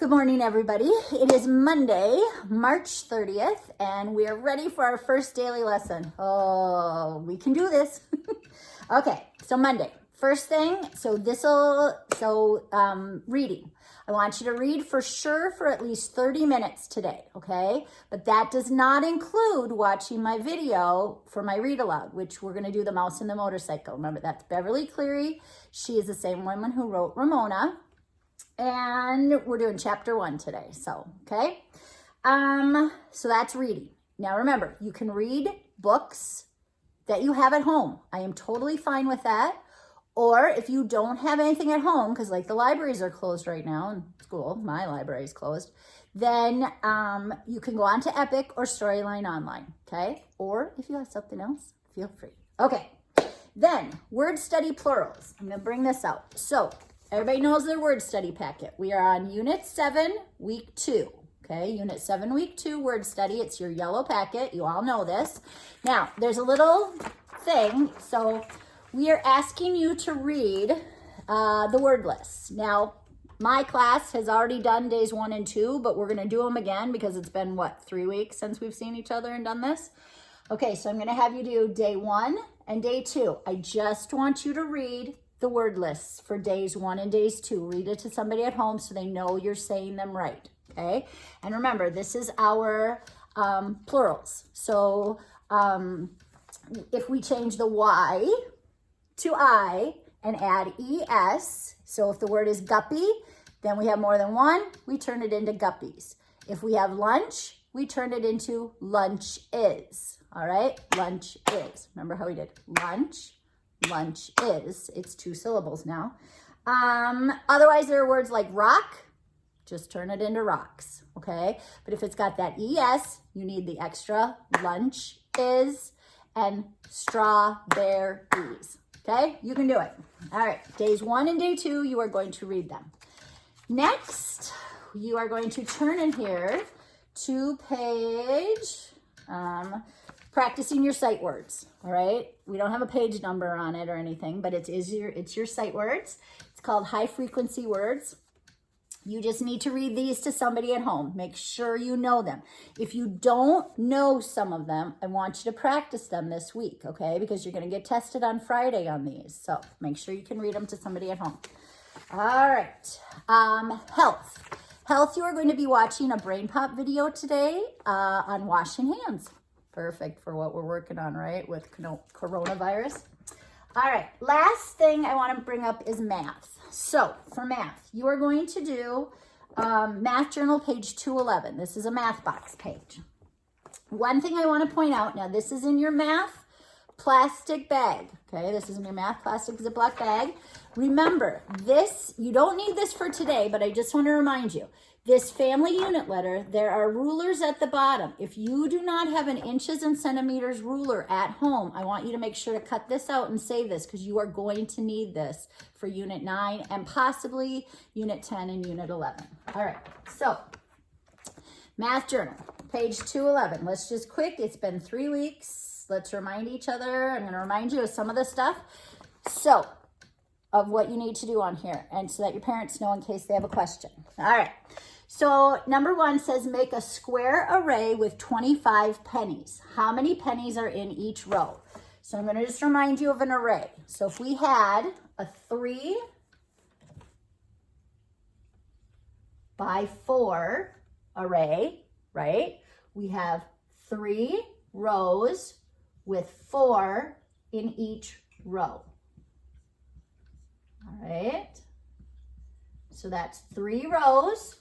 Good morning, everybody. It is Monday, March 30th, and we are ready for our first daily lesson. Oh, we can do this. Okay, so Monday. First thing, reading. I want you to read for sure for at least 30 minutes today, okay? But that does not include watching my video for my read aloud, which we're going to do The Mouse and the Motorcycle. Remember, that's Beverly Cleary. She is the same woman who wrote Ramona. And we're doing chapter 1 today, so, okay? So that's reading. Now remember, you can read books that you have at home. I am totally fine with that. Or if you don't have anything at home, because like the libraries are closed right now in school, my library is closed, then you can go on to Epic or Storyline Online, okay? Or if you have something else, feel free. Okay, then word study plurals. I'm going to bring this out. So everybody knows their word study packet. We are on Unit 7, Week 2. Okay, Unit 7, Week 2, word study. It's your yellow packet. You all know this. Now, there's a little thing. So we are asking you to read the word lists. Now, my class has already done days 1 and 2, but we're going to do them again because it's been, 3 weeks since we've seen each other and done this? Okay, so I'm going to have you do day 1 and day 2. I just want you to read the word lists for days 1 and days 2. Read it to somebody at home so they know you're saying them right, okay? And remember, this is our plurals. So if we change the Y to I and add ES, so if the word is guppy, then we have more than one, we turn it into guppies. If we have lunch, we turn it into lunch is, all right? Lunch is. Remember how we did lunch? Lunch is. It's 2 syllables now. Otherwise, there are words like rock. Just turn it into rocks, okay? But if it's got that ES, you need the extra lunch is and strawberries, okay? You can do it. All right, days 1 and day 2, you are going to read them. Next, you are going to turn in here to page practicing your sight words, all right? We don't have a page number on it or anything, but it's your sight words. It's called high frequency words. You just need to read these to somebody at home. Make sure you know them. If you don't know some of them, I want you to practice them this week, okay? Because you're going to get tested on Friday on these. So make sure you can read them to somebody at home. All right. Health. Health, you are going to be watching a Brain Pop video today on washing hands. Perfect for what we're working on, right, with coronavirus. All right, last thing I want to bring up is math. So for math, you are going to do Math Journal, page 211. This is a math box page. One thing I want to point out, now this is in your math plastic bag, okay? This is in your math plastic Ziploc bag. Remember, this, you don't need this for today, but I just want to remind you, this family unit letter, there are rulers at the bottom. If you do not have an inches and centimeters ruler at home, I want you to make sure to cut this out and save this because you are going to need this for Unit 9 and possibly Unit 10 and Unit 11. All right, so Math Journal, page 211. Let's just quick, it's been 3 weeks. Let's remind each other. I'm going to remind you of some of the stuff. So, of what you need to do on here and so that your parents know in case they have a question. All right. So number 1 says make a square array with 25 pennies. How many pennies are in each row? So I'm going to just remind you of an array. So if we had a 3 by 4 array, right? We have 3 rows with 4 in each row. All right. So that's 3 rows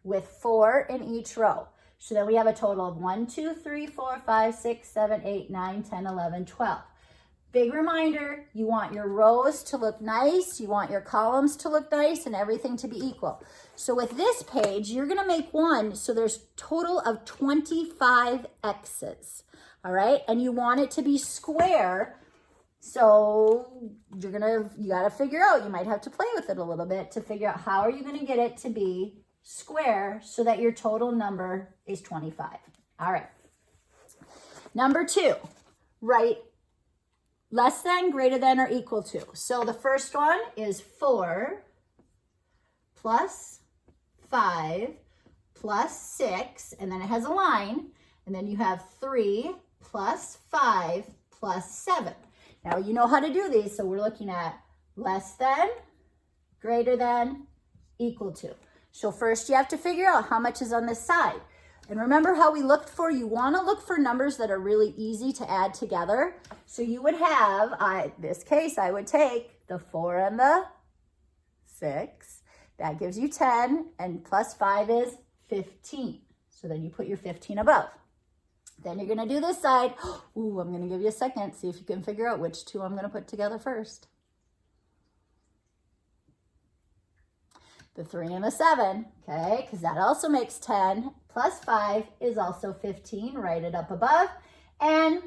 with 4 in each row. So then we have a total of 1, 2, 3, 4, 5, 6, 7, 8, 9, 10, 11, 12. Big reminder, you want your rows to look nice, you want your columns to look nice, and everything to be equal. So with this page, you're going to make one, so there's total of 25 X's, all right? And you want it to be square, so you got to figure out, you might have to play with it a little bit to figure out how are you going to get it to be square so that your total number is 25. All right. Number 2, write less than, greater than, or equal to. So the first one is 4 plus 5 plus 6, and then it has a line, and then you have 3 plus 5 plus 7. Now you know how to do these, so we're looking at less than, greater than, equal to. So first you have to figure out how much is on this side. And remember how we looked for, you want to look for numbers that are really easy to add together. So you would have, in this case, I would take the 4 and the 6. That gives you 10, and plus 5 is 15. So then you put your 15 above. Then you're going to do this side. Ooh, I'm going to give you a second. See if you can figure out which two I'm going to put together first. The 3 and the 7, okay, because that also makes 10, plus 5 is also 15, write it up above, and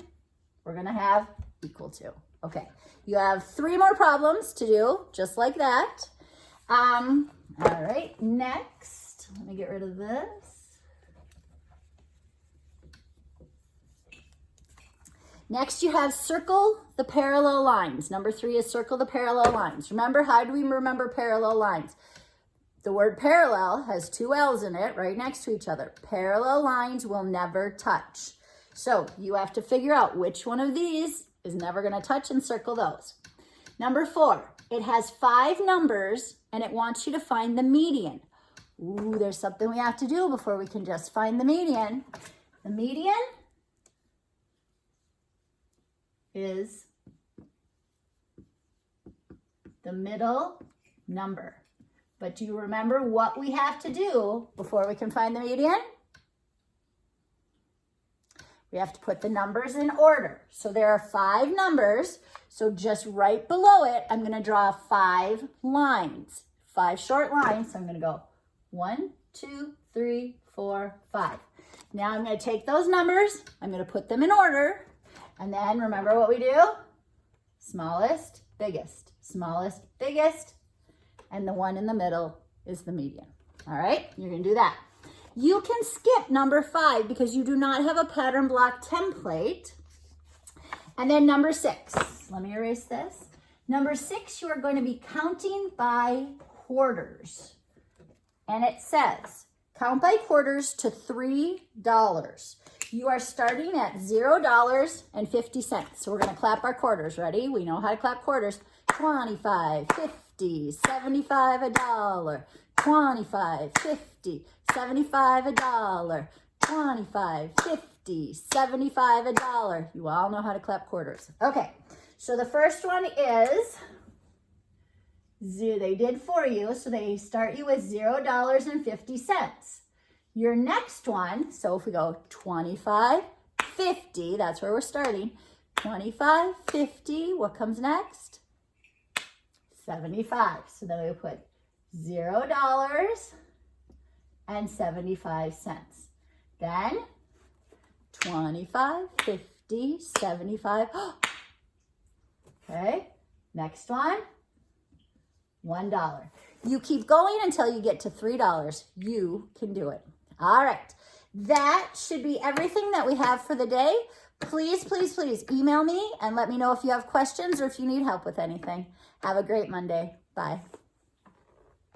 we're going to have equal to. Okay, you have 3 more problems to do, just like that. All right, next, let me get rid of this. Next, you have circle the parallel lines. Number 3 is circle the parallel lines. Remember, how do we remember parallel lines? The word parallel has 2 L's in it right next to each other. Parallel lines will never touch. So you have to figure out which one of these is never going to touch and circle those. Number 4, it has 5 numbers and it wants you to find the median. Ooh, there's something we have to do before we can just find the median. The median is the middle number. But do you remember what we have to do before we can find the median? We have to put the numbers in order. So there are 5 numbers. So just right below it, I'm going to draw 5 lines, 5 short lines. So I'm going to go 1, 2, 3, 4, 5. Now I'm going to take those numbers, I'm going to put them in order. And then remember what we do? Smallest, biggest, smallest, biggest. And the one in the middle is the median. All right, you're going to do that. You can skip number 5 because you do not have a pattern block template. And then number 6, let me erase this. Number 6, you are going to be counting by quarters. And it says, count by quarters to $3. You are starting at $0.50. So we're going to clap our quarters. Ready? We know how to clap quarters. 25, 50, 75, $1. 25, 50, 75, $1. 25, 50, 75, $1. You all know how to clap quarters. Okay, so the first one is, they did for you, so they start you with $0.50. Your next one, so if we go 25, 50, that's where we're starting. 25, 50, what comes next? 75. So then we put $0.75. Then 25, 50, 75. Okay, next one, $1. You keep going until you get to $3. You can do it. All right, that should be everything that we have for the day. Please, please, please email me and let me know if you have questions or if you need help with anything. Have a great Monday. Bye.